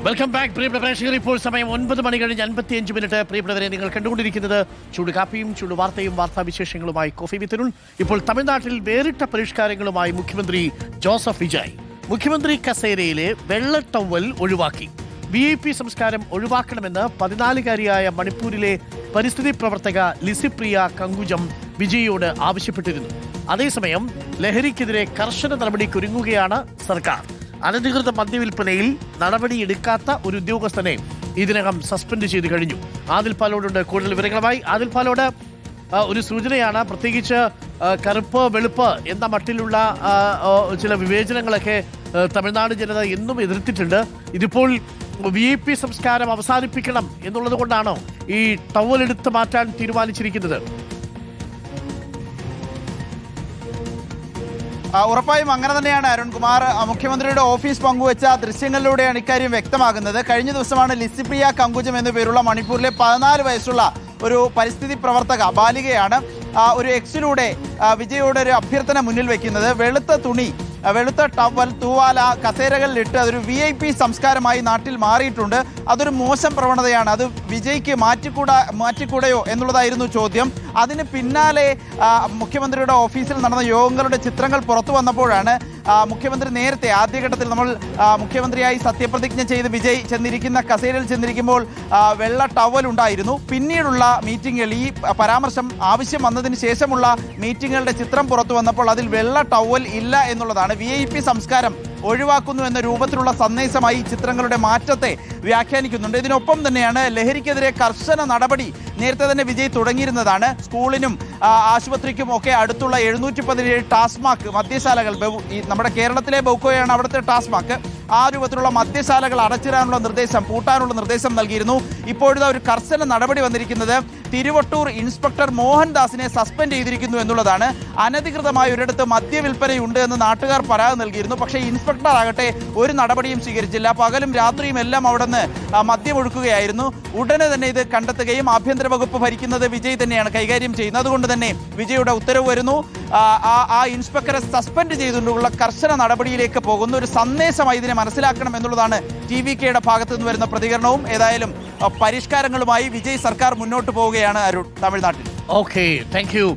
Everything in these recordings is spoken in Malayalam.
വെൽക്കം ബാക്ക് പ്രിയപ്പെട്ട പ്രേക്ഷകർ. ഇപ്പോൾ സമയം 9 മണി കഴിഞ്ഞ് 55 മിനിറ്റ്. പ്രിയപ്പെട്ടവരെ, നിങ്ങൾ കണ്ടുകൊണ്ടിരിക്കുന്നത് ചൂട് കാപ്പിയും ചൂട് വാർത്തയും വാർത്താവിശേഷങ്ങളുമായി കോഫി വിത്തരുൺ. ഇപ്പോൾ തമിഴ്നാട്ടിൽ വേറിട്ട പരിഷ്കാരങ്ങളുമായി മുഖ്യമന്ത്രി ജോസഫ് വിജയ്. മുഖ്യമന്ത്രി കസേരയിലെ വെള്ള ടവൽ ഒഴിവാക്കി. VIP സംസ്കാരം ഒഴിവാക്കണമെന്ന് 14-കാരിയായ മണിപ്പൂരിലെ പരിസ്ഥിതി പ്രവർത്തക ലിസിപ്രിയ കങ്കുജം വിജയിയോട് ആവശ്യപ്പെട്ടിരുന്നു. അതേസമയം ലഹരിക്കെതിരെ കർശന നടപടിക്കൊരുങ്ങുകയാണ് സർക്കാർ. അനധികൃത മദ്യവിൽപ്പനയിൽ നടപടിയെടുക്കാത്ത ഒരു ഉദ്യോഗസ്ഥനെ ഇതിനകം സസ്പെൻഡ് ചെയ്ത് കഴിഞ്ഞു. ആദിൽ പാലോടുണ്ട് കൂടുതൽ വിവരങ്ങളുമായി. ആദിൽ പാലോട്, ഒരു സൂചനയാണ്, പ്രത്യേകിച്ച് കറുപ്പ് വെളുപ്പ് എന്ന മട്ടിലുള്ള ചില വിവേചനങ്ങളൊക്കെ തമിഴ്നാട് ജനത എന്നും എതിർത്തിട്ടുണ്ട്. ഇതിപ്പോൾ VIP സംസ്കാരം അവസാനിപ്പിക്കണം എന്നുള്ളത് കൊണ്ടാണോ ഈ ടവൽ എടുത്ത് മാറ്റാൻ തീരുമാനിച്ചിരിക്കുന്നത്? ഉറപ്പായും അങ്ങനെ തന്നെയാണ് അരുൺകുമാർ. മുഖ്യമന്ത്രിയുടെ ഓഫീസ് പങ്കുവച്ച ദൃശ്യങ്ങളിലൂടെയാണ് ഇക്കാര്യം വ്യക്തമാകുന്നത്. കഴിഞ്ഞ ദിവസമാണ് ലിസിപ്രിയ കങ്കുജം എന്നു പേരുള്ള മണിപ്പൂരിലെ 14 വയസ്സുള്ള ഒരു പരിസ്ഥിതി പ്രവർത്തക ബാലികയാണ് ഒരു എക്സിലൂടെ വിജയോട് ഒരു അഭ്യർത്ഥന മുന്നിൽ വെക്കുന്നത്. വെളുത്ത തുണി, വെളുത്ത ടവൽ, തൂവാല കസേരകളിലിട്ട് അതൊരു VIP സംസ്കാരമായി നാട്ടിൽ മാറിയിട്ടുണ്ട്. അതൊരു മോശം പ്രവണതയാണ്. അത് വിജയ്ക്ക് മാറ്റിക്കൂടെയോ എന്നുള്ളതായിരുന്നു ചോദ്യം. അതിന് പിന്നാലെ മുഖ്യമന്ത്രിയുടെ ഓഫീസിൽ നടന്ന യോഗങ്ങളുടെ ചിത്രങ്ങൾ പുറത്തു വന്നപ്പോഴാണ് മുഖ്യമന്ത്രി നേരത്തെ ആദ്യഘട്ടത്തിൽ നമ്മൾ മുഖ്യമന്ത്രിയായി സത്യപ്രതിജ്ഞ ചെയ്ത് വിജയ് ചെന്നിരിക്കുന്ന കസേരയിൽ ചെന്നിരിക്കുമ്പോൾ വെള്ള ടവൽ ഉണ്ടായിരുന്നു. പിന്നീടുള്ള മീറ്റിംഗുകൾ, ഈ പരാമർശം ആവശ്യം വന്നതിന് ശേഷമുള്ള മീറ്റിങ്ങുകളുടെ ചിത്രം പുറത്തു വന്നപ്പോൾ അതിൽ വെള്ള ടവൽ ഇല്ല എന്നുള്ളതാണ്. VIP സംസ്കാരം ഒഴിവാക്കുന്നു എന്ന രൂപത്തിലുള്ള സന്ദേശമായി ചിത്രങ്ങളുടെ മാറ്റത്തെ വ്യാഖ്യാനിക്കുന്നുണ്ട്. ഇതിനൊപ്പം തന്നെയാണ് ലഹരിക്കെതിരെ കർശന നടപടി നേരത്തെ തന്നെ വിജയ് തുടങ്ങിയിരുന്നതാണ്. സ്കൂളിനും ആശുപത്രിക്കും ഒക്കെ അടുത്തുള്ള 717 ടാസ്മാക്ക് മദ്യശാലകൾ, നമ്മുടെ കേരളത്തിലെ ബൗക്കോയാണ് അവിടുത്തെ ടാസ്മാക്ക്, ആ രൂപത്തിലുള്ള മദ്യശാലകൾ അടച്ചിടാനുള്ള നിർദ്ദേശം, പൂട്ടാനുള്ള നിർദ്ദേശം നൽകിയിരുന്നു. ഇപ്പോഴത്തെ ഒരു കർശന നടപടി വന്നിരിക്കുന്നത് തിരുവട്ടൂർ ഇൻസ്പെക്ടർ മോഹൻദാസിനെ സസ്പെൻഡ് ചെയ്തിരിക്കുന്നു എന്നുള്ളതാണ്. അനധികൃതമായ ഒരിടത്ത് മദ്യവിൽപ്പനയുണ്ട് എന്ന് നാട്ടുകാർ പരാതി നൽകിയിരുന്നു. പക്ഷേ ഇൻസ്പെക്ടർ ആകട്ടെ ഒരു നടപടിയും സ്വീകരിച്ചില്ല. പകലും രാത്രിയും എല്ലാം അവിടെ നിന്ന് മദ്യമൊഴുക്കുകയായിരുന്നു. ഉടനെ തന്നെ ഇത് കണ്ടെത്തുകയും ആഭ്യന്തര വകുപ്പ് ഭരിക്കുന്നത് വിജയ് തന്നെയാണ് കൈകാര്യം ചെയ്യുന്നത്. അതുകൊണ്ട് തന്നെ വിജയുടെ ഉത്തരവ് വരുന്നു. ആ ഇൻസ്പെക്ടറെ സസ്പെൻഡ് ചെയ്തുകൊണ്ടുള്ള കർശന നടപടിയിലേക്ക് പോകുന്ന ഒരു സന്ദേശമായി ഇതിനെ മനസ്സിലാക്കണം എന്നുള്ളതാണ് TVKയുടെ ഭാഗത്തു നിന്ന് വരുന്ന പ്രതികരണവും. ഏതായാലും പരിഷ്കാരങ്ങളുമായി വിജയ് സർക്കാർ മുന്നോട്ട് പോവുകയാണ് അരുൺ തമിഴ്നാട്ടിൽ. Okay, thank you.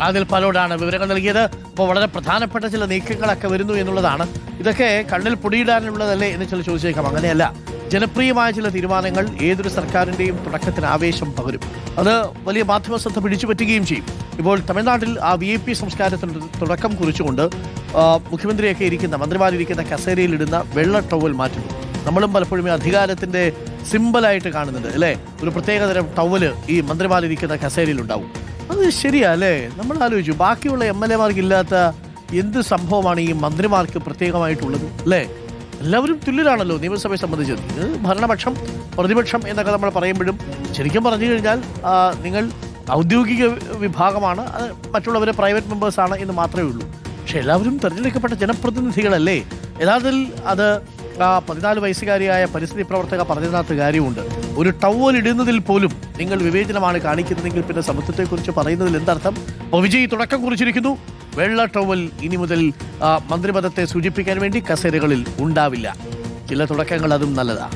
ആദിൽ പാലോടാണ് വിവരങ്ങൾ നൽകിയത്. അപ്പോൾ വളരെ പ്രധാനപ്പെട്ട ചില നീക്കങ്ങളൊക്കെ വരുന്നു എന്നുള്ളതാണ്. ഇതൊക്കെ കണ്ണിൽ പൊടിയിടാനുള്ളതല്ലേ എന്ന് ചില ചോദിച്ചേക്കാം. അങ്ങനെയല്ല, ജനപ്രിയമായ ചില തീരുമാനങ്ങൾ ഏതൊരു സർക്കാരിൻ്റെയും തുടക്കത്തിന് ആവേശം പകരും. അത് വലിയ മാധ്യമ ശ്രദ്ധ പിടിച്ചു പറ്റുകയും ചെയ്യും. ഇപ്പോൾ തമിഴ്നാട്ടിൽ ആ VIP സംസ്കാരത്തിന് തുടക്കം കുറിച്ചുകൊണ്ട് മുഖ്യമന്ത്രിയൊക്കെ ഇരിക്കുന്ന, മന്ത്രിമാരിരിക്കുന്ന കസേരയിലിടുന്ന വെള്ള ടവൽ മാറ്റുന്നു. നമ്മളും പലപ്പോഴും അധികാരത്തിൻ്റെ സിമ്പിളായിട്ട് കാണുന്നുണ്ട് അല്ലേ? ഒരു പ്രത്യേകതരം ടവല് ഈ മന്ത്രിമാരിരിക്കുന്ന കസേരയിലുണ്ടാവും. അത് ശരിയാ അല്ലേ? നമ്മൾ ആലോചിച്ചു, ബാക്കിയുള്ള MLA-മാർക്ക് ഇല്ലാത്ത എന്ത് സംഭവമാണ് ഈ മന്ത്രിമാർക്ക് പ്രത്യേകമായിട്ടുള്ളത് അല്ലേ? എല്ലാവരും തുല്യരാണല്ലോ നിയമസഭയെ സംബന്ധിച്ചത്. ഇത് ഭരണപക്ഷം പ്രതിപക്ഷം എന്നൊക്കെ നമ്മൾ പറയുമ്പോഴും ശരിക്കും പറഞ്ഞു കഴിഞ്ഞാൽ നിങ്ങൾ ഔദ്യോഗിക വിഭാഗമാണ്, അത് മറ്റുള്ളവരെ പ്രൈവറ്റ് മെമ്പേഴ്സാണ് എന്ന് മാത്രമേ ഉള്ളൂ. പക്ഷെ എല്ലാവരും തിരഞ്ഞെടുക്കപ്പെട്ട ജനപ്രതിനിധികളല്ലേ? യഥാർത്ഥത്തിൽ അത് 14 വയസ്സുകാരിയായ പരിസ്ഥിതി പ്രവർത്തക പറഞ്ഞതിനകത്ത് കാര്യമുണ്ട്. ഒരു ടവൽ ഇടുന്നതിൽ പോലും നിങ്ങൾ വിവേചനമാണ് കാണിക്കുന്നതെങ്കിൽ പിന്നെ സമത്വത്തെക്കുറിച്ച് പറയുന്നതിൽ എന്തർത്ഥം? അപ്പോൾ വിജയ് തുടക്കം കുറിച്ചിരിക്കുന്നു. വെള്ള ടവൽ ഇനി മുതൽ മന്ത്രിപദത്തെ സൂചിപ്പിക്കാൻ വേണ്ടി കസേരകളിൽ ഉണ്ടാവില്ല. ചില തുടക്കങ്ങൾ അതും നല്ലതാണ്.